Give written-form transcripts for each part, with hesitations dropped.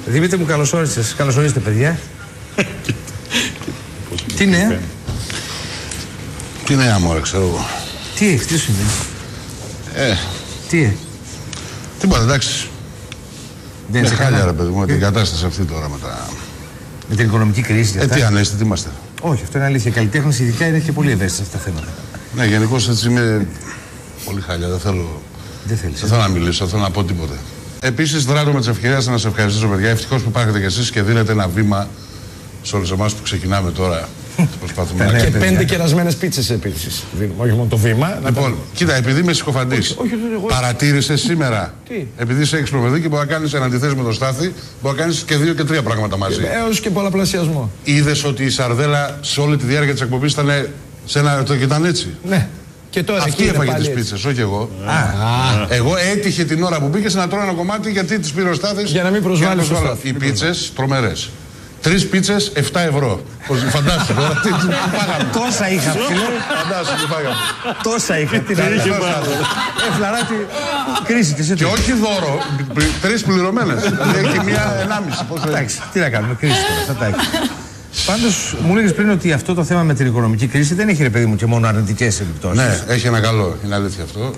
Δημήτρη μου, καλώς όρισες. Καλώς ορίστε, παιδιά. Τι νέα? Τι νέα, μωρέ, ξέρω εγώ. Τι έχεις, τι σου είναι? Τι Τίποτα, εντάξει. Δεν είναι σε χάλια, ρε παιδί μου, την κατάσταση αυτή τώρα με την οικονομική κρίση. Τι ανέστητε, τι είμαστε? Όχι, αυτό είναι αλήθεια. Οι καλλιτέχνες ειδικά είναι και πολύ ευαίσθητοι αυτά τα θέματα. Ναι, γενικώς έτσι είμαι πολύ χάλια. Δεν θέλω να μιλήσω, δεν θέλω να πω τίποτε. Επίσης, δράτω με τις ευκαιρίες να σας ευχαριστήσω, παιδιά. Ευτυχώς που υπάρχετε κι εσείς και δίνετε ένα βήμα σε όλους εμάς που ξεκινάμε τώρα. Προσπαθούμε να και 5 κερασμένες πίτσες επίσης. Όχι μόνο το βήμα. Λοιπόν, κοίτα, επειδή είμαι συκοφαντής, παρατήρησες σήμερα. Τι? Επειδή είσαι έξυπνο παιδί και μπορεί να κάνεις ένα αντιθέσει με τον Στάθη, μπορεί να κάνεις και 2 και 3 πράγματα μαζί. Έως και πολλαπλασιασμό. Είδες ότι η Σαρδέλα σε όλη τη διάρκεια της εκπομπής ήταν σε ένα ερωτό και ήταν έτσι? Ναι. Και τώρα αυτή έφαγε τις πίτσες, όχι εγώ. Εγώ έτυχε την ώρα που μπήκες να τρώω ένα κομμάτι γιατί τις πήρε ο Στάθης. Για να μην προσβάλλεις το Στάθη. Οι πίτσες τρομερές. 3 πίτσες, 7 ευρώ. Φαντάσου τώρα τι φάγαμε. Τόσα είχα, φίλε. Φαντάσου τι φάγαμε. Τόσα είχα. Τι να Φλαράκι, κρίση της. Και όχι δώρο, 3 πληρωμένες. Δηλαδή έχει μία 1,5. Εντάξει, τι να κάνουμε, κρίση τώρα, θα τα έχει. Πάντως, μου λέγες πριν ότι αυτό το θέμα με την οικονομική κρίση δεν έχει, ρε παιδί μου, και μόνο αρνητικές επιπτώσεις. Ναι, έχει ένα καλό, είναι αλήθεια αυτό.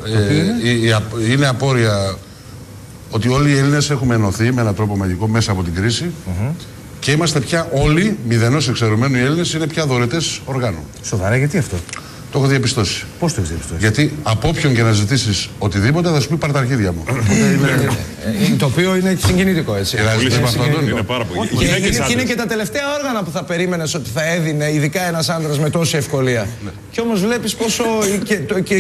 Είναι απόρρια ότι όλοι οι Έλληνες έχουμε ενωθεί με έναν τρόπο μαγικό μέσα από την κρίση. Και είμαστε πια όλοι, μηδενός εξαιρουμένου οι Έλληνες, είναι πια δωρετές οργάνων. Σοβαρά, γιατί αυτό? Το έχω διαπιστώσει. Πώς το έχεις διαπιστώσει? Γιατί από όποιον και να ζητήσεις οτιδήποτε θα σου πει πάρ' τα αρχίδια μου. Το οποίο είναι συγκινητικό, έτσι. Είναι πάρα πολύ. Και είναι και τα τελευταία όργανα που θα περίμενες ότι θα έδινε, ειδικά ένας άντρας με τόση ευκολία. Και όμως βλέπεις πόσο.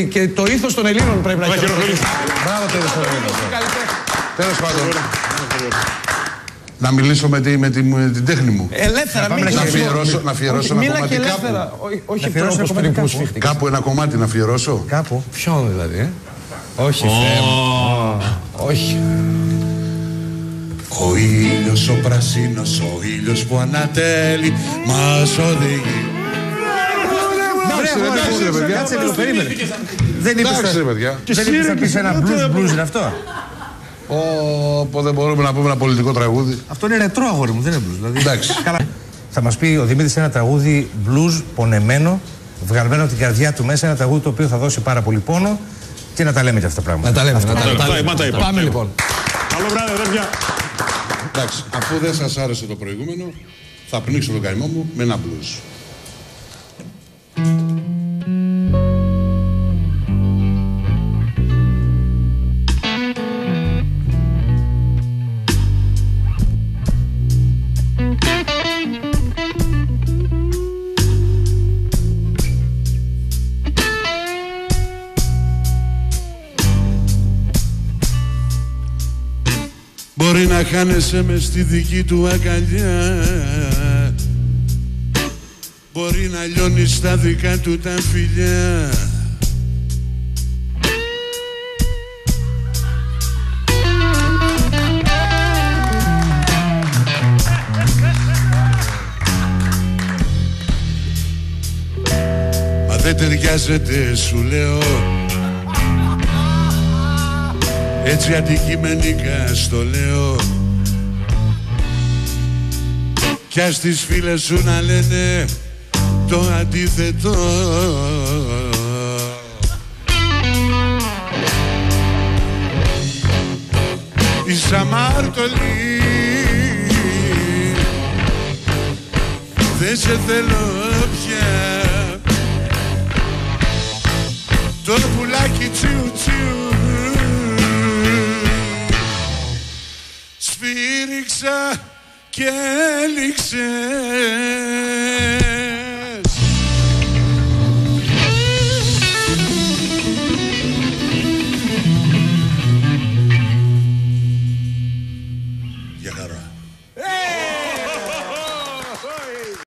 Και το ήθος των Ελλήνων πρέπει να έχει. Μπράβο, το ήθος των Ελλήνων. Τέλος πάντων. Να μιλήσω με την τέχνη μου. Ελεύθερα, να αφιερώσω ένα κομμάτι κάπου. Όχι τρόπος τρυπούς φύχτηκες. Κάπου ένα κομμάτι να αφιερώσω. Κάπου. Ποιον δηλαδή, Όχι, όχι. Ο ήλιος ο πρασίνος, ο ήλιος που ανατέλει, μας οδηγεί. Κάτσε λίγο, περίμενε. Δεν είπες να πεις ένα blues είναι αυτό? Δεν μπορούμε να πούμε ένα πολιτικό τραγούδι. Αυτό είναι ρετρό, αγόρι μου, δεν είναι blues. Δηλαδή, εντάξει. Θα μας πει ο Δημήτρης ένα τραγούδι blues πονεμένο, βγαλμένο από την καρδιά του μέσα, ένα τραγούδι το οποίο θα δώσει πάρα πολύ πόνο και να τα λέμε και αυτά τα πράγματα. Να τα λέμε. Πάμε λοιπόν. Καλό βράδυ, αδέρφια. Εντάξει, αφού δεν σας άρεσε το προηγούμενο, θα πνίξω τον καημό μου με ένα blues. Μπορεί να χάνεσαι μες στη δική του αγκαλιά, μπορεί να λιώνεις στα δικά του τα φιλιά, μα δεν ταιριάζεται, σου λέω, έτσι αντικειμενικά στο λέω. Κι ας τις φίλες σου να λένε το αντίθετο. Είσαι αμάρτωλη, δεν σε θέλω πια. Το πουλάκι τσιου τσιου σφύριξα και έληξε.